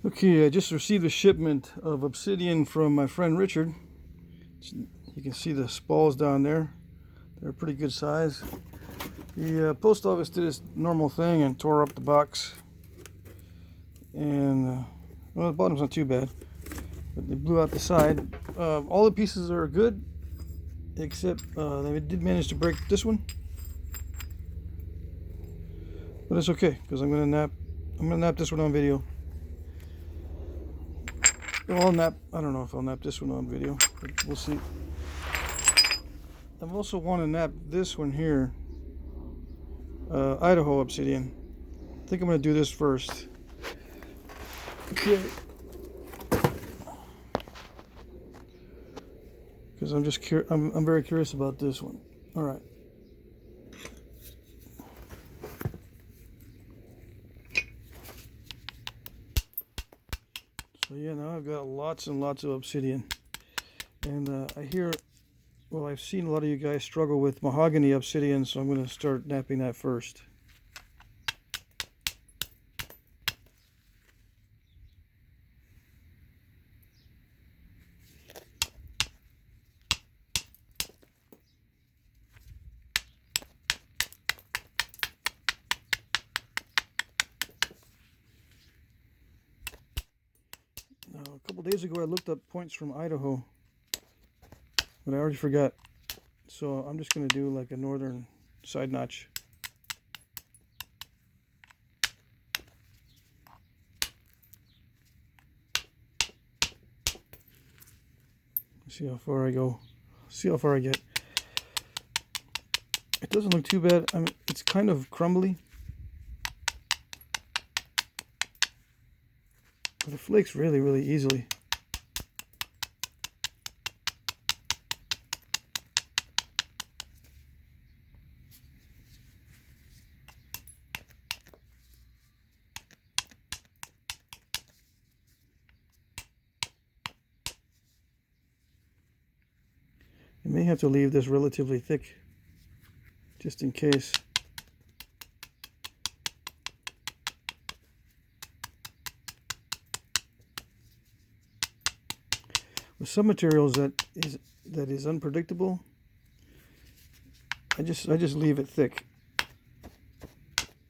Okay, I just received a shipment of Obsidian from my friend Richard. You can see the spalls down there. They're a pretty good size. The post office did its normal thing and tore up the box. And, well, the bottom's not too bad, but they blew out the side. All the pieces are good, except they did manage to break this one. But it's okay, because I'm gonna nap this one on video. Well, I don't know if I'll nap this one on video, but we'll see. I also want to nap this one here, Idaho Obsidian. I think I'm going to do this first. Okay. Because I'm very curious about this one. All right. So yeah, now I've got lots and lots of Obsidian, and I've seen a lot of you guys struggle with mahogany Obsidian, so I'm going to start napping that first. Now, a couple days ago I looked up points from Idaho, but I already forgot. So I'm just going to do like a northern side notch. See how far I go. See how far I get. It doesn't look too bad. I mean, it's kind of crumbly, but it flakes really, really easily. I may have to leave this relatively thick, just in case. With some materials that is unpredictable, I just leave it thick.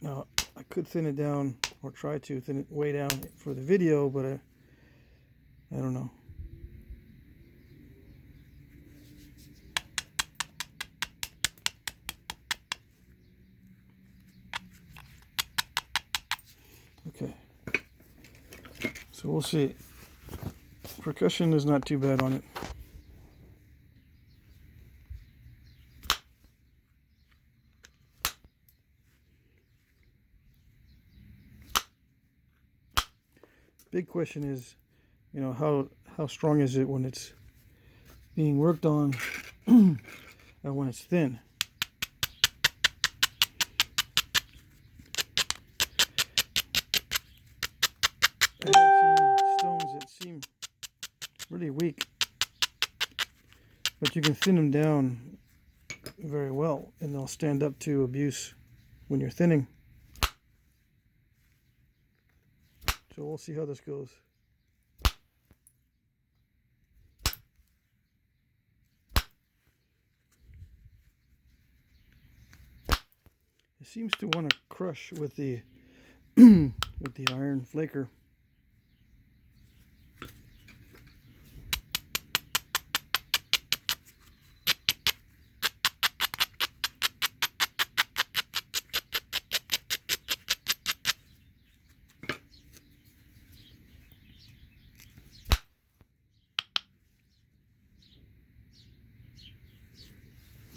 Now I could thin it down, or try to thin it way down for the video, but I don't know. Okay, so we'll see. Percussion is not too bad on it. Big question is, how strong is it when it's being worked on and when it's thin? I have seen stones that seem really weak, but you can thin them down very well and they'll stand up to abuse when you're thinning. So we'll see how this goes. It seems to want to crush with the with the iron flaker.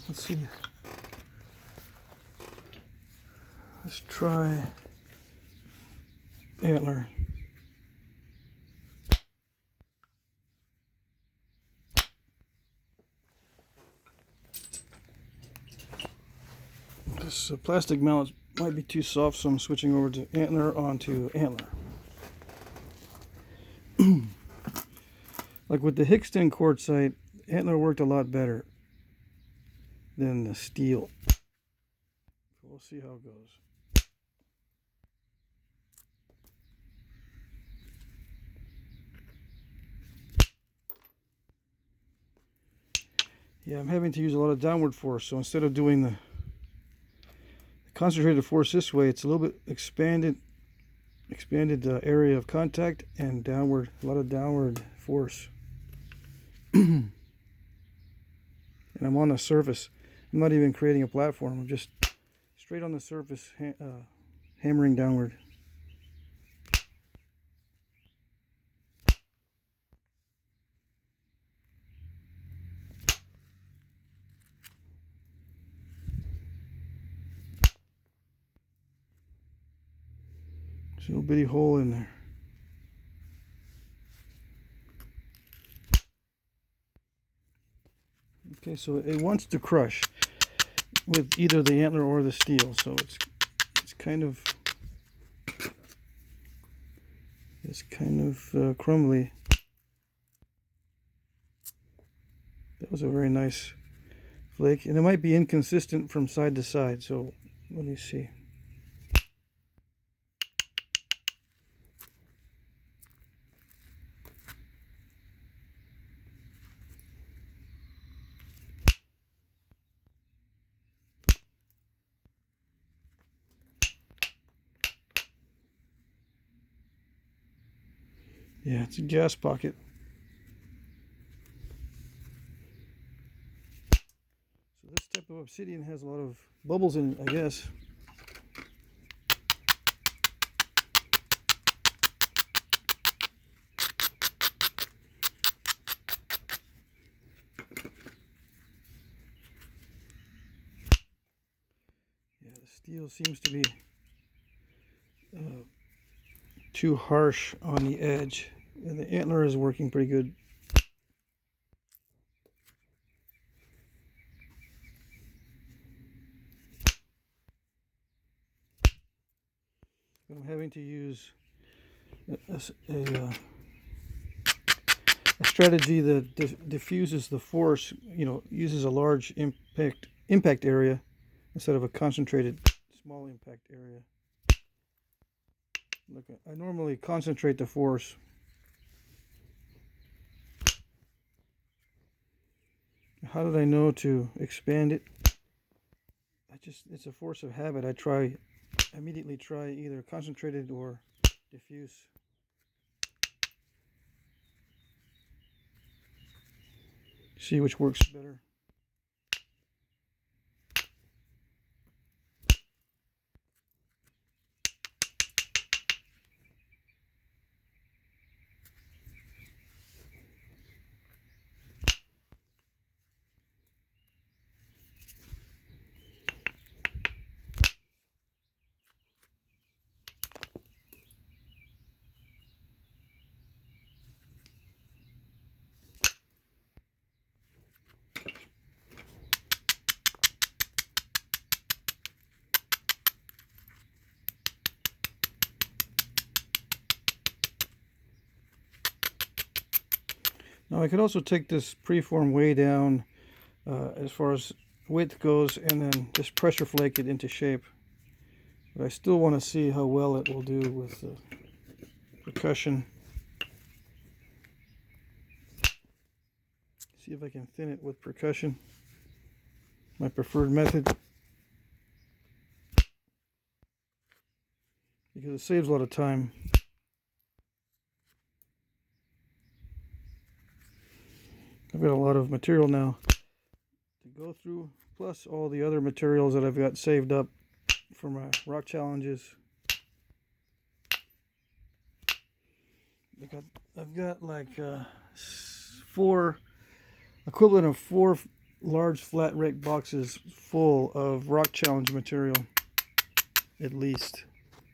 Let's see. Let's try Antler. This plastic mallet might be too soft, so I'm switching over to Antler onto Antler. Like with the Hickston quartzite, Antler worked a lot better than the steel. So we'll see how it goes. Yeah, I'm having to use a lot of downward force, so instead of doing the concentrated force this way, it's a little bit expanded area of contact and downward, a lot of downward force. And I'm on the surface. I'm not even creating a platform. I'm just straight on the surface, hammering downward. There's a little bitty hole in there. Okay, so it wants to crush with either the antler or the steel, so it's kind of crumbly. That was a very nice flake, and it might be inconsistent from side to side, so let me see. Yeah, it's a gas pocket. So this type of obsidian has a lot of bubbles in it, I guess. Yeah, the steel seems to be too harsh on the edge, and the antler is working pretty good. I'm having to use a strategy that diffuses the force, uses a large impact area instead of a concentrated small impact area. Look, I normally concentrate the force. How did I know to expand it? It's a force of habit. I immediately try either concentrated or diffuse. See which works better. Now I could also take this preform way down as far as width goes and then just pressure flake it into shape. But I still want to see how well it will do with the percussion. See if I can thin it with percussion. My preferred method. Because it saves a lot of time. I've got a lot of material now to go through, plus all the other materials that I've got saved up for my rock challenges. I've got like equivalent of four large flat rake boxes full of rock challenge material, at least.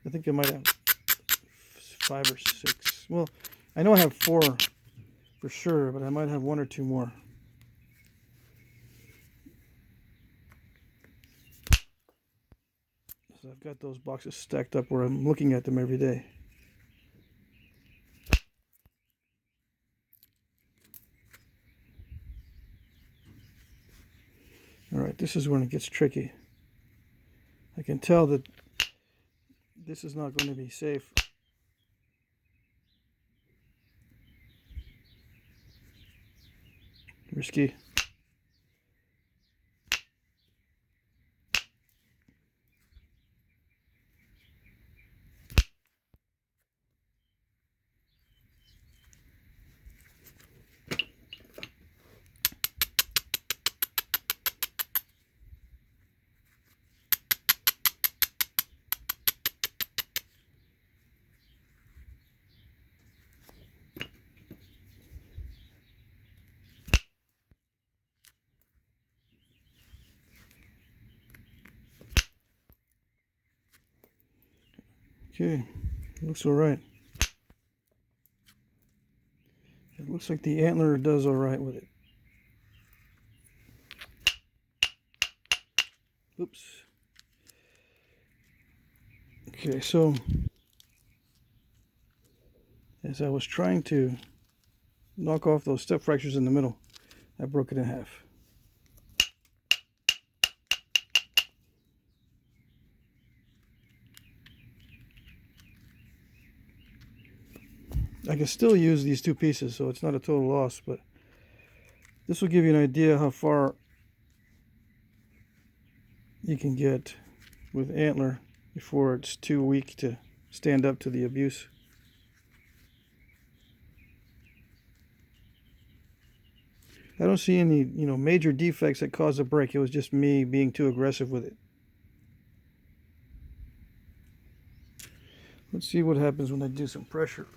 I think I might have 5 or 6. Well, I know I have 4 for sure, but I might have 1 or 2 more. So I've got those boxes stacked up where I'm looking at them every day. Alright, this is when it gets tricky. I can tell that this is not going to be safe. Risky. Okay, looks all right. It looks like the Antler does all right with it. Oops. Okay, so as I was trying to knock off those step fractures in the middle, I broke it in half. I can still use these two pieces, so it's not a total loss, but this will give you an idea how far you can get with Antler before it's too weak to stand up to the abuse. I don't see any, major defects that caused a break. It was just me being too aggressive with it. Let's see what happens when I do some pressure.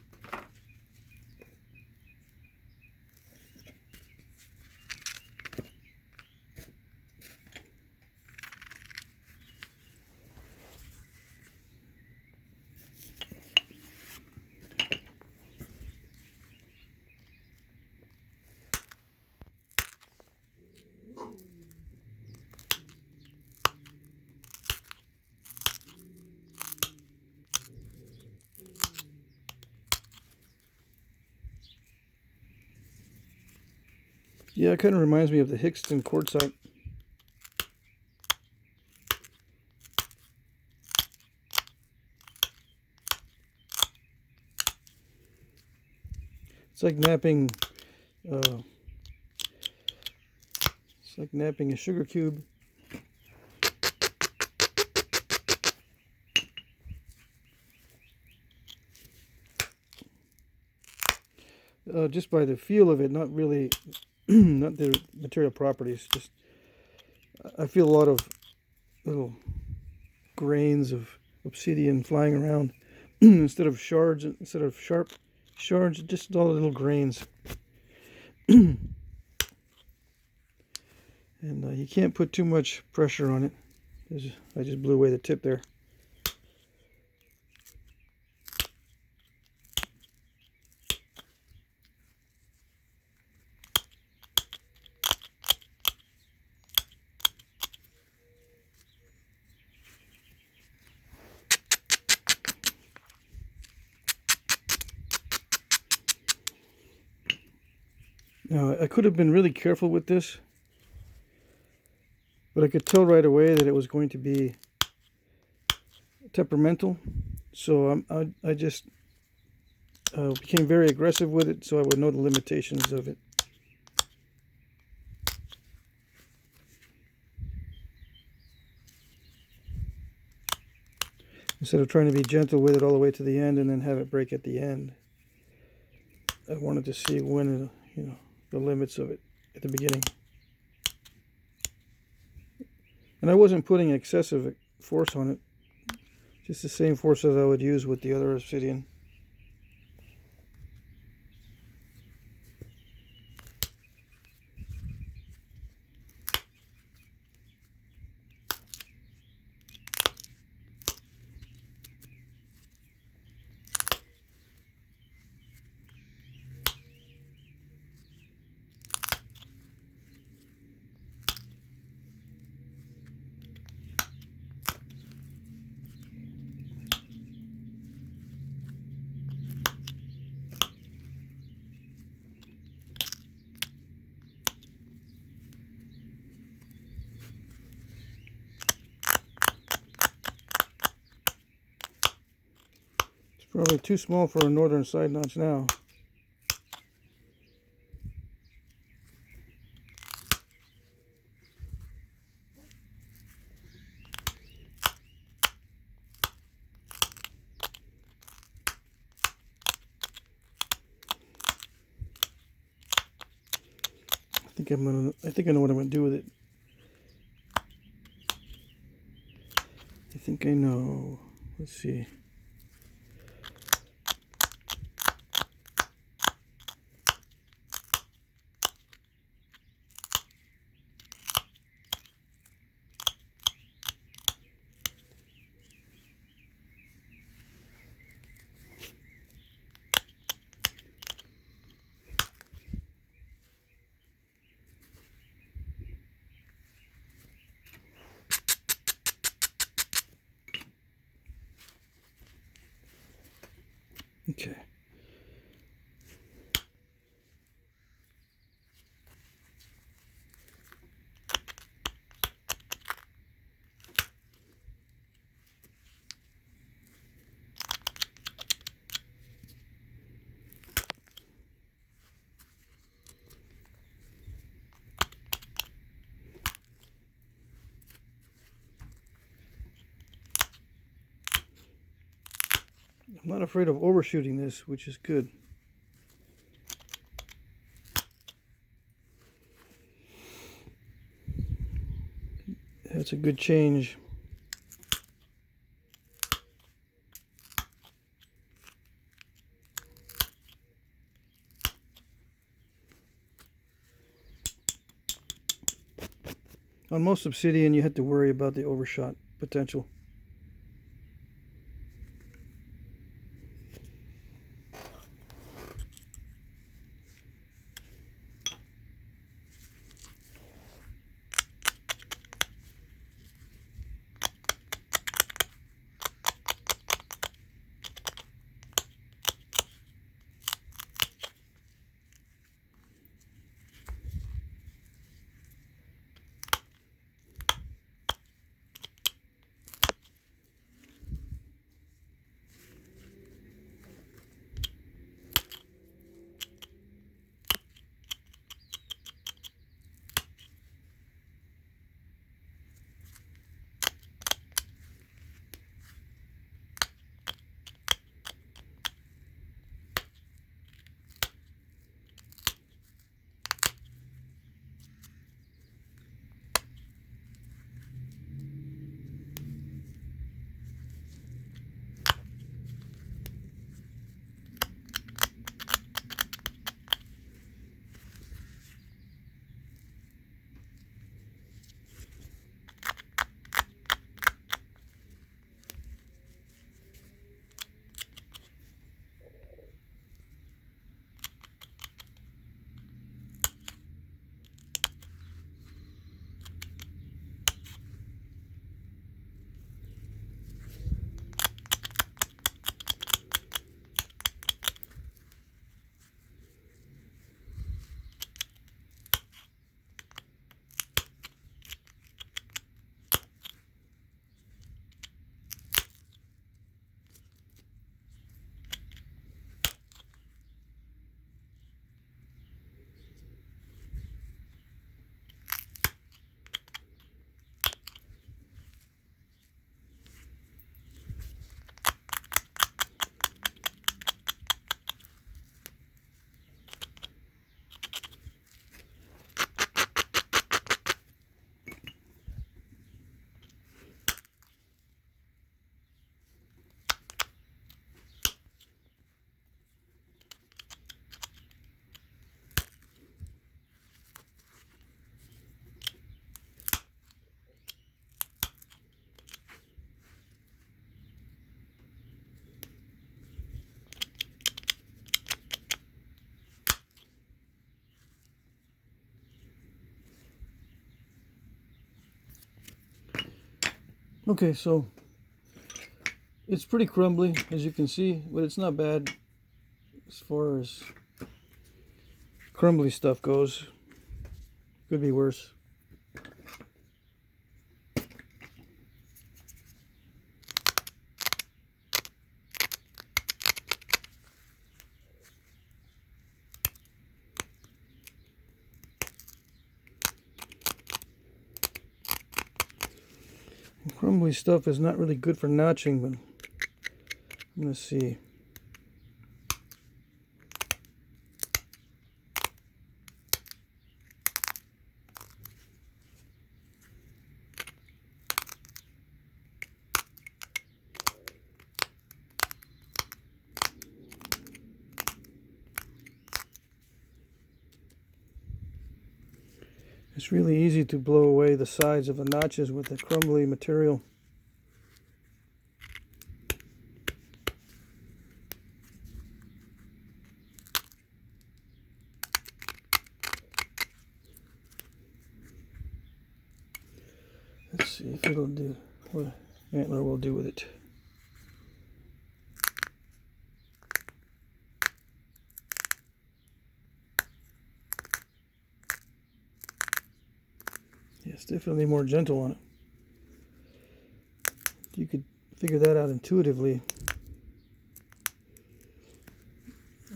Yeah, it kind of reminds me of the Hickston quartzite. It's like knapping. It's like knapping a sugar cube. Just by the feel of it, not really, not the material properties. Just I feel a lot of little grains of obsidian flying around instead of shards, instead of sharp shards, just all little grains. And you can't put too much pressure on it. I just blew away the tip there. Now, I could have been really careful with this, but I could tell right away that it was going to be temperamental, so I just became very aggressive with it so I would know the limitations of it. Instead of trying to be gentle with it all the way to the end and then have it break at the end, I wanted to see when, the limits of it at the beginning. And I wasn't putting excessive force on it, just the same force as I would use with the other obsidian. Probably too small for a northern side notch now. I think I know what I'm gonna do with it. I think I know. Let's see. Okay. I'm not afraid of overshooting this, which is good. That's a good change. On most Obsidian, you have to worry about the overshot potential. Okay, so it's pretty crumbly, as you can see, but it's not bad as far as crumbly stuff goes. Could be worse. Crumbly stuff is not really good for notching, but I'm going to see. It's really easy to blow away the sides of the notches with the crumbly material. Let's see if it'll do what Antler will do with it. It's definitely more gentle on it. You could figure that out intuitively.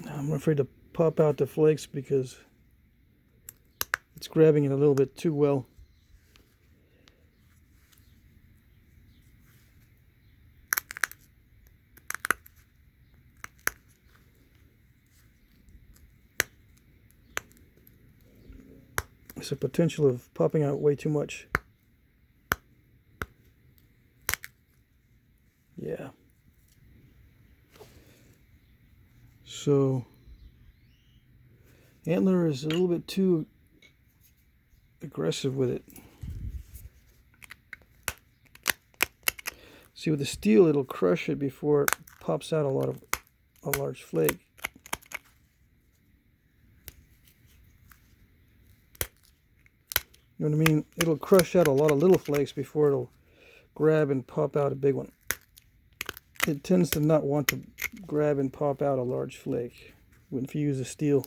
I'm afraid to pop out the flakes because it's grabbing it a little bit too well. There's a potential of popping out way too much. Yeah. So Antler is a little bit too aggressive with it. See, with the steel, it'll crush it before it pops out a large flake. You know what I mean? It'll crush out a lot of little flakes before it'll grab and pop out a big one. It tends to not want to grab and pop out a large flake if you use the steel.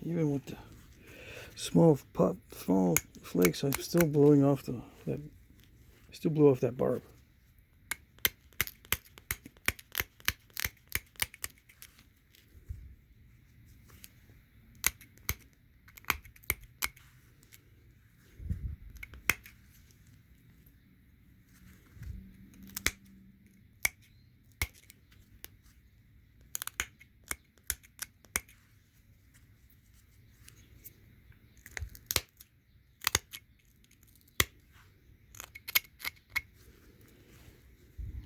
Even with the small flakes, I'm still blowing off still blew off that barb.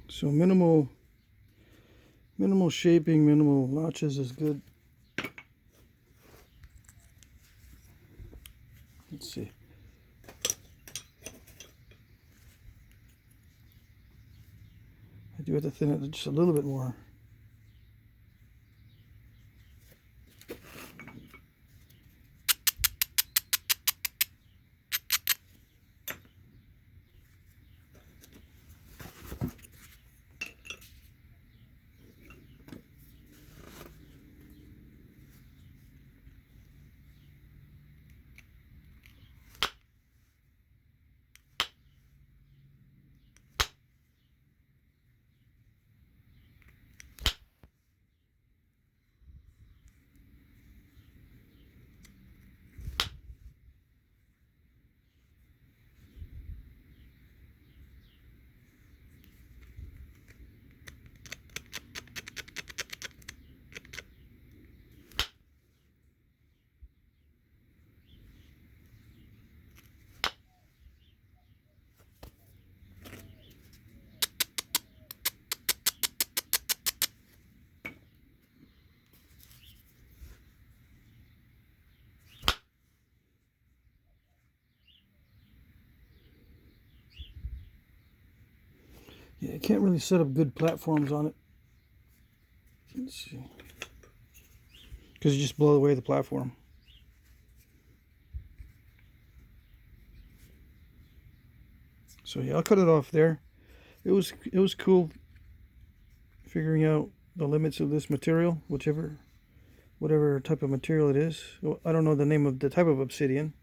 So minimal shaping, minimal notches is good. Let's see. I do have to thin it just a little bit more. Yeah, you can't really set up good platforms on it. Let's see. Because you just blow away the platform. So yeah, I'll cut it off there. It was cool figuring out the limits of this material, whatever type of material it is. I don't know the name of the type of obsidian,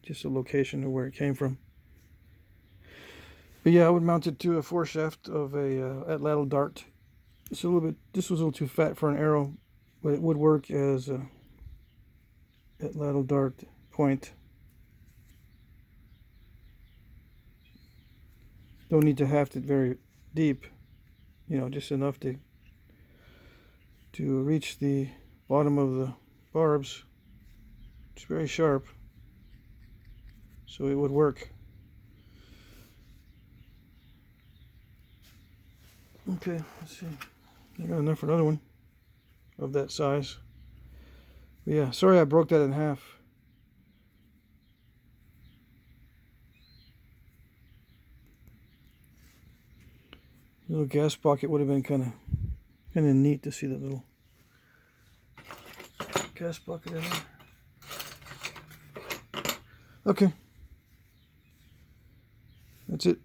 just the location of where it came from. But yeah, I would mount it to a foreshaft of a atlatl dart. It's a little bit. This was a little too fat for an arrow, but it would work as a atlatl dart point. Don't need to haft it very deep, just enough to reach the bottom of the barbs. It's very sharp. so it would work. Okay, let's see. I got enough for another one of that size. But yeah, sorry I broke that in half. Little gas pocket would have been kind of neat to see that little gas pocket in there. Okay, that's it.